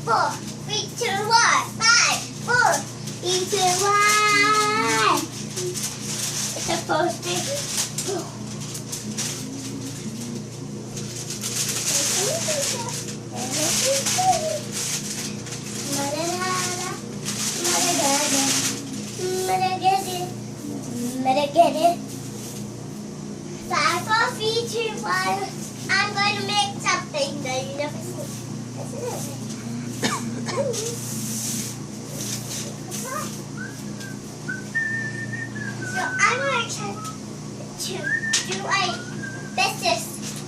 Four, 3, 2, 1, 5, 4, 3, 2, 1. It's supposed to. Get it. 5, 4, 3, 2, 1. I'm going to make something that you never seen. So I'm going to try to do a business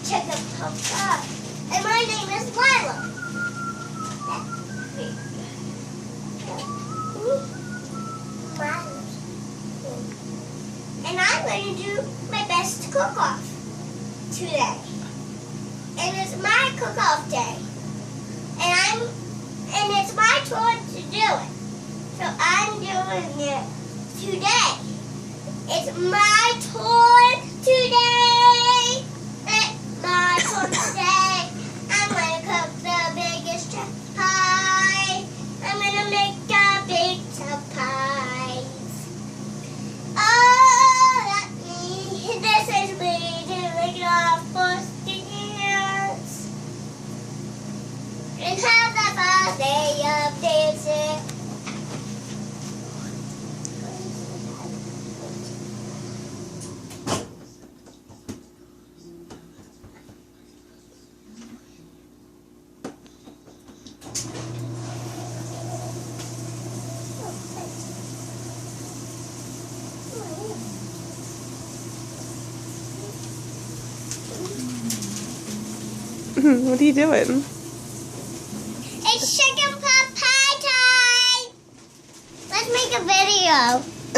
chicken poker. And my name is Lila. And I'm going to do my best cook-off today. And it's my cook-off day. And it's my turn to do it. So I'm doing it today. It's my turn today. It's my turn today. I'm going to cook the biggest pie. I'm going to make a big pies. Oh, that means this is me doing our first dance. And have the first day of dancing. What are you doing? It's chicken pot pie time! Let's make a video.